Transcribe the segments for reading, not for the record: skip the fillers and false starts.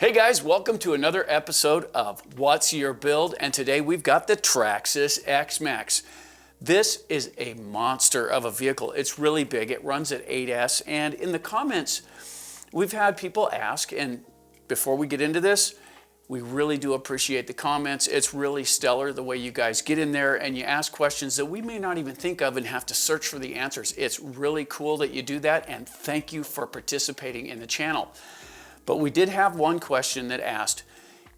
Hey guys, welcome to another episode of What's Your Build? And today we've got the Traxxas Xmaxx. This is a monster of a vehicle. It's really big. It runs at 8S. And in the comments, we've had people ask, and before we get into this, we really do appreciate the comments. It's really stellar the way you guys get in there and you ask questions that we may not even think of and have to search for the answers. It's really cool that you do that, and thank you for participating in the channel. But we did have one question that asked,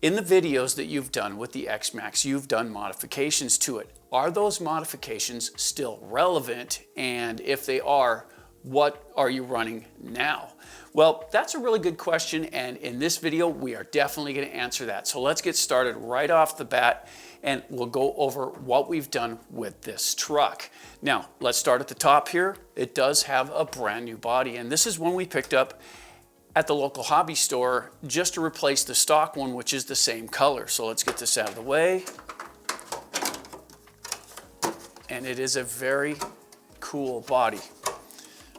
in the videos that you've done with the Xmaxx, you've done modifications to it. Are those modifications still relevant? And if they are, what are you running now? Well, that's a really good question, and in this video, we are definitely going to answer that. So let's get started right off the bat, and we'll go over what we've done with this truck. Now, let's start at the top here. It does have a brand new body, and this is one we picked up at the local hobby store just to replace the stock one, which is the same color. So let's get this out of the way. And it is a very cool body.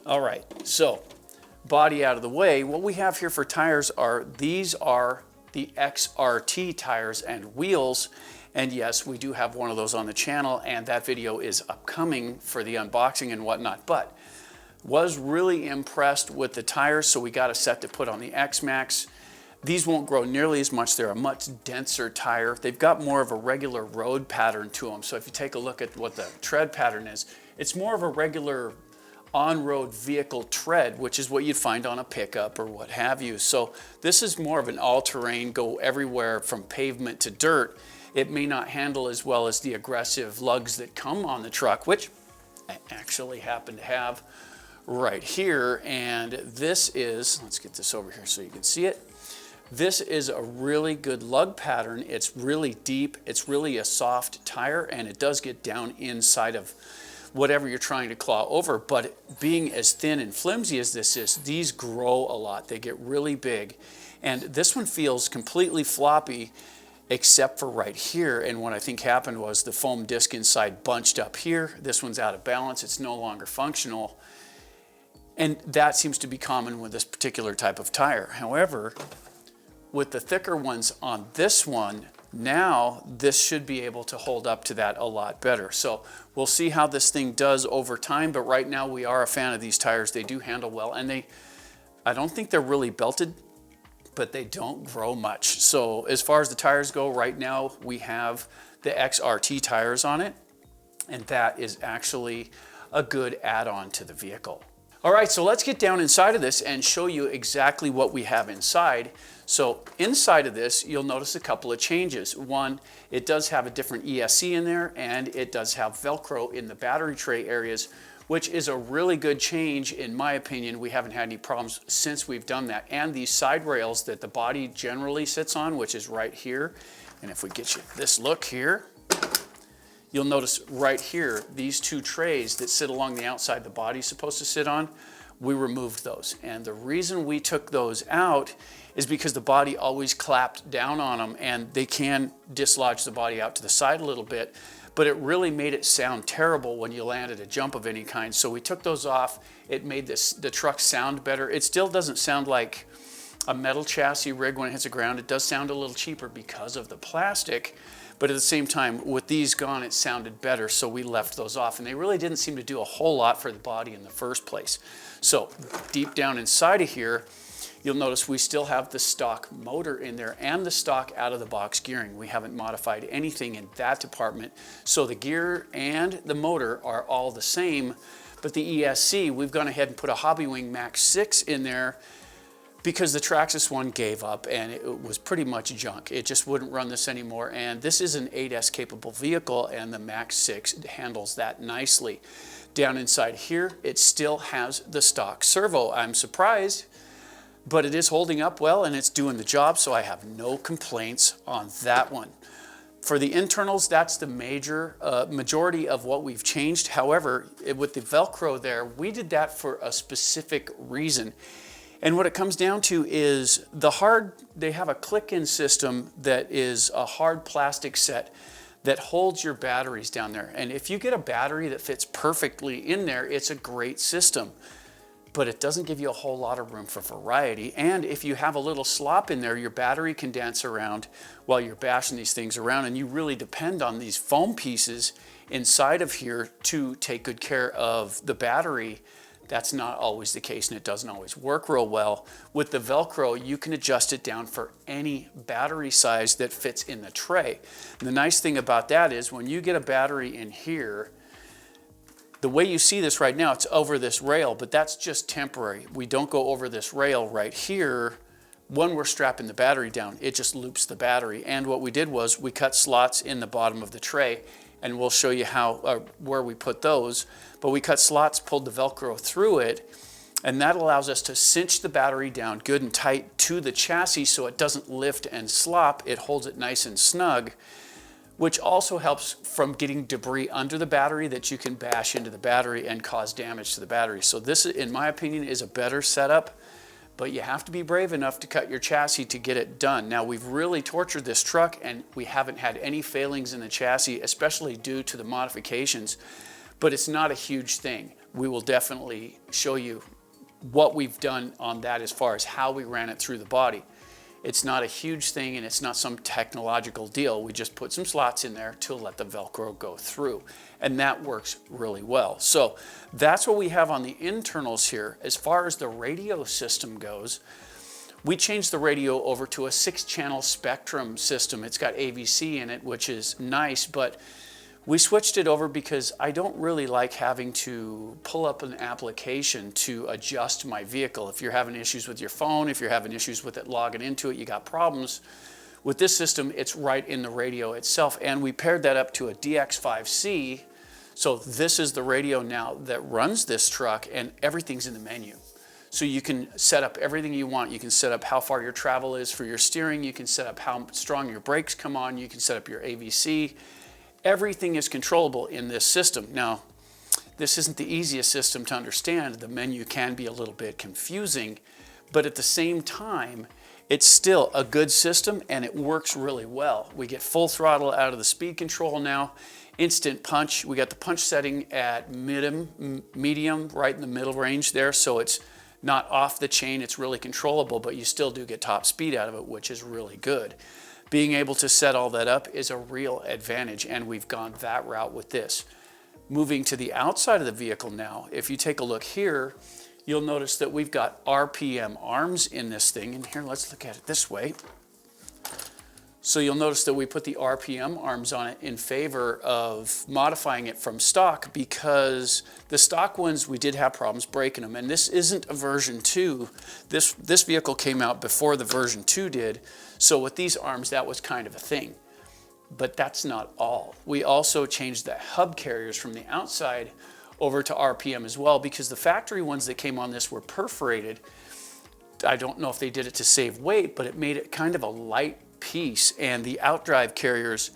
All right, so body out of the way. What we have here for tires are, these are the XRT tires and wheels. And yes, we do have one of those on the channel, and that video is upcoming for the unboxing and whatnot. But was really impressed with the tires, so we got a set to put on the Xmaxx. These won't grow nearly as much. They're a much denser tire. They've got more of a regular road pattern to them. So if you take a look at what the tread pattern is, it's more of a regular on-road vehicle tread, which is what you'd find on a pickup or what have you. So this is more of an all-terrain, go everywhere from pavement to dirt. It may not handle as well as the aggressive lugs that come on the truck, which I actually happen to have right here. And this is, let's get this over here so you can see it. This is a really good lug pattern. It's really deep. It's really a soft tire, and it does get down inside of whatever you're trying to claw over. But being as thin and flimsy as this is, these grow a lot. They get really big. And this one feels completely floppy except for right here. And what I think happened was the foam disc inside bunched up here. This one's out of balance. It's no longer functional. And that seems to be common with this particular type of tire. However, with the thicker ones on this one, now this should be able to hold up to that a lot better. So we'll see how this thing does over time, but right now we are a fan of these tires. They do handle well, and I don't think they're really belted, but they don't grow much. So as far as the tires go, right now we have the XRT tires on it, and that is actually a good add-on to the vehicle. All right, so let's get down inside of this and show you exactly what we have inside. So inside of this, you'll notice a couple of changes. One, it does have a different ESC in there, and it does have Velcro in the battery tray areas, which is a really good change in my opinion. We haven't had any problems since we've done that. And these side rails that the body generally sits on, which is right here. And if we get you this look here, you'll notice right here, these two trays that sit along the outside the body's supposed to sit on, we removed those. And the reason we took those out is because the body always clapped down on them, and they can dislodge the body out to the side a little bit, but it really made it sound terrible when you landed a jump of any kind. So we took those off. It made the truck sound better. It still doesn't sound like a metal chassis rig when it hits the ground. It does sound a little cheaper because of the plastic. But at the same time, with these gone, it sounded better, so we left those off. And they really didn't seem to do a whole lot for the body in the first place. So deep down inside of here, you'll notice we still have the stock motor in there and the stock out-of-the-box gearing. We haven't modified anything in that department. So the gear and the motor are all the same, but the ESC, we've gone ahead and put a Hobbywing Max 6 in there because the Traxxas one gave up and it was pretty much junk. It just wouldn't run this anymore. And this is an 8S capable vehicle, and the Max 6 handles that nicely. Down inside here, it still has the stock servo. I'm surprised, but it is holding up well and it's doing the job, so I have no complaints on that one. For the internals, that's the majority of what we've changed. However, with the Velcro there, we did that for a specific reason. And what it comes down to is they have a click-in system that is a hard plastic set that holds your batteries down there. And if you get a battery that fits perfectly in there, it's a great system. but it doesn't give you a whole lot of room for variety. And if you have a little slop in there, your battery can dance around while you're bashing these things around, and you really depend on these foam pieces inside of here to take good care of the battery. That's not always the case, and it doesn't always work real well. With the Velcro, you can adjust it down for any battery size that fits in the tray. And the nice thing about that is when you get a battery in here, the way you see this right now, it's over this rail, but that's just temporary. We don't go over this rail right here when we're strapping the battery down. It just loops the battery. And what we did was we cut slots in the bottom of the tray, and we'll show you how where we put those. But we cut slots, pulled the Velcro through it, and that allows us to cinch the battery down good and tight to the chassis so it doesn't lift and slop. It holds it nice and snug, which also helps from getting debris under the battery that you can bash into the battery and cause damage to the battery. So this, in my opinion, is a better setup, but you have to be brave enough to cut your chassis to get it done. Now, we've really tortured this truck, and we haven't had any failings in the chassis, especially due to the modifications, but it's not a huge thing. We will definitely show you what we've done on that as far as how we ran it through the body. It's not a huge thing, and it's not some technological deal. We just put some slots in there to let the Velcro go through, and that works really well. So that's what we have on the internals here. As far as the radio system goes, we changed the radio over to a 6-channel Spectrum system. It's got AVC in it, which is nice, but we switched it over because I don't really like having to pull up an application to adjust my vehicle. If you're having issues with your phone, if you're having issues with it logging into it, you got problems. With this system, it's right in the radio itself, and we paired that up to a DX5C. So this is the radio now that runs this truck, and everything's in the menu. So you can set up everything you want. You can set up how far your travel is for your steering. You can set up how strong your brakes come on. You can set up your AVC. Everything is controllable in this system. Now, this isn't the easiest system to understand. The menu can be a little bit confusing, but at the same time, it's still a good system, and it works really well. We get full throttle out of the speed control now, instant punch. We got the punch setting at medium, right in the middle range there, so it's not off the chain. It's really controllable, but you still do get top speed out of it, which is really good. Being able to set all that up is a real advantage, and we've gone that route with this. Moving to the outside of the vehicle now, if you take a look here, you'll notice that we've got RPM arms in this thing. And here, let's look at it this way. So you'll notice that we put the RPM arms on it in favor of modifying it from stock, because the stock ones, we did have problems breaking them. And this isn't a version 2. This vehicle came out before the version 2 did. So with these arms, that was kind of a thing. But that's not all. We also changed the hub carriers from the outside over to RPM as well, because the factory ones that came on this were perforated. I don't know if they did it to save weight, but it made it kind of a light piece. And the outdrive carriers,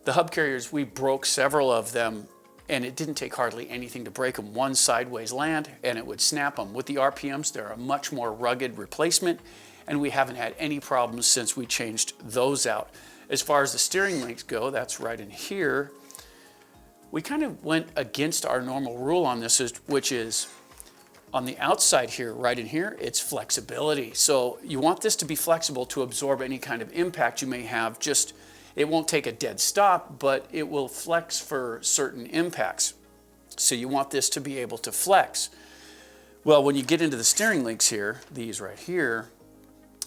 the hub carriers, we broke several of them, and it didn't take hardly anything to break them. One sideways land and it would snap them. With the RPMs, they're a much more rugged replacement, and we haven't had any problems since we changed those out. As far as the steering links go, that's right in here. We kind of went against our normal rule on this, which is on the outside here, right in here, it's flexibility. So you want this to be flexible to absorb any kind of impact you may have. Just, it won't take a dead stop, but it will flex for certain impacts. So you want this to be able to flex. Well, when you get into the steering links here, these right here,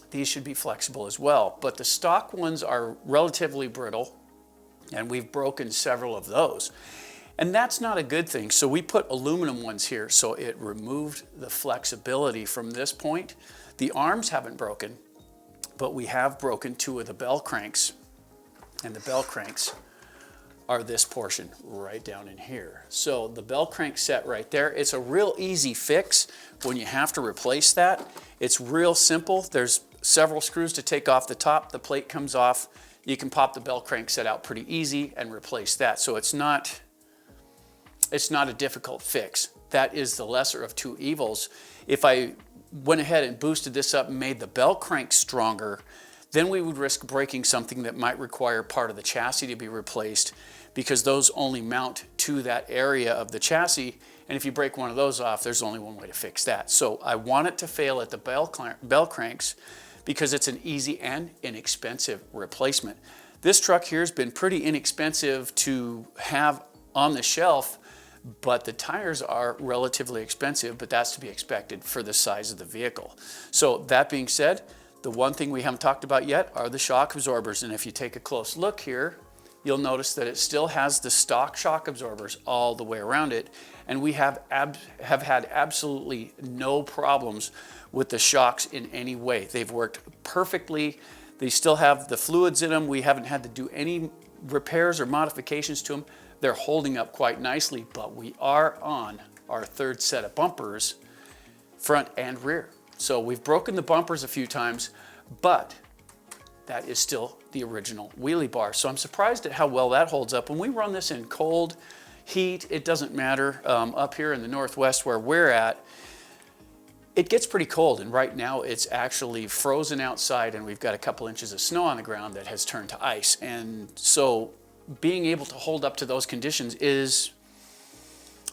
these should be flexible as well. But the stock ones are relatively brittle, and we've broken several of those. And that's not a good thing. So we put aluminum ones here, so it removed the flexibility from this point. The arms haven't broken, but we have broken 2 of the bell cranks. And the bell cranks are this portion right down in here. So the bell crank set right there, it's a real easy fix when you have to replace that. It's real simple. There's several screws to take off the top. The plate comes off. You can pop the bell crank set out pretty easy and replace that. So it's not a difficult fix. That is the lesser of 2 evils. If I went ahead and boosted this up and made the bell crank stronger, then we would risk breaking something that might require part of the chassis to be replaced. because those only mount to that area of the chassis. And if you break one of those off, there's only one way to fix that. So I want it to fail at the bell cranks because it's an easy and inexpensive replacement. This truck here has been pretty inexpensive to have on the shelf, but the tires are relatively expensive, but that's to be expected for the size of the vehicle. So that being said, the one thing we haven't talked about yet are the shock absorbers. And if you take a close look here, you'll notice that it still has the stock shock absorbers all the way around it. And we have had absolutely no problems with the shocks in any way. They've worked perfectly. They still have the fluids in them. We haven't had to do any repairs or modifications to them. They're holding up quite nicely, but we are on our third set of bumpers, front and rear. So we've broken the bumpers a few times, but that is still the original wheelie bar. So I'm surprised at how well that holds up. When we run this in cold, heat, it doesn't matter. Up here in the Northwest where we're at, it gets pretty cold, and right now it's actually frozen outside, and we've got a couple inches of snow on the ground that has turned to ice. And so being able to hold up to those conditions is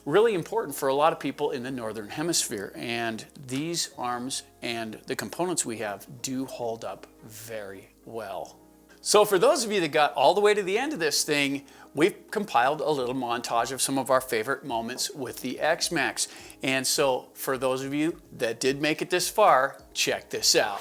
really important for a lot of people in the Northern Hemisphere. And these arms and the components we have do hold up very well. So for those of you that got all the way to the end of this thing, we've compiled a little montage of some of our favorite moments with the Xmaxx. And so for those of you that did make it this far, check this out.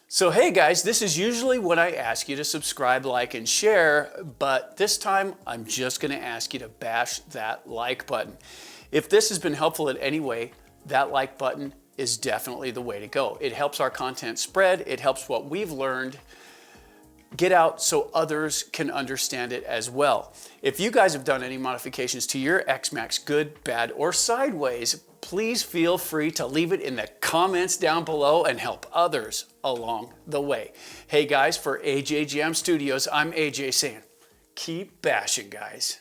So hey guys, this is usually when I ask you to subscribe, like, and share, but this time I'm just gonna ask you to bash that like button. If this has been helpful in any way, that like button is definitely the way to go. It helps our content spread, it helps what we've learned get out so others can understand it as well. If you guys have done any modifications to your Xmaxx, good, bad, or sideways, please feel free to leave it in the comments down below and help others along the way. Hey guys, for AJ Jam Studios, I'm AJ saying, keep bashing, guys.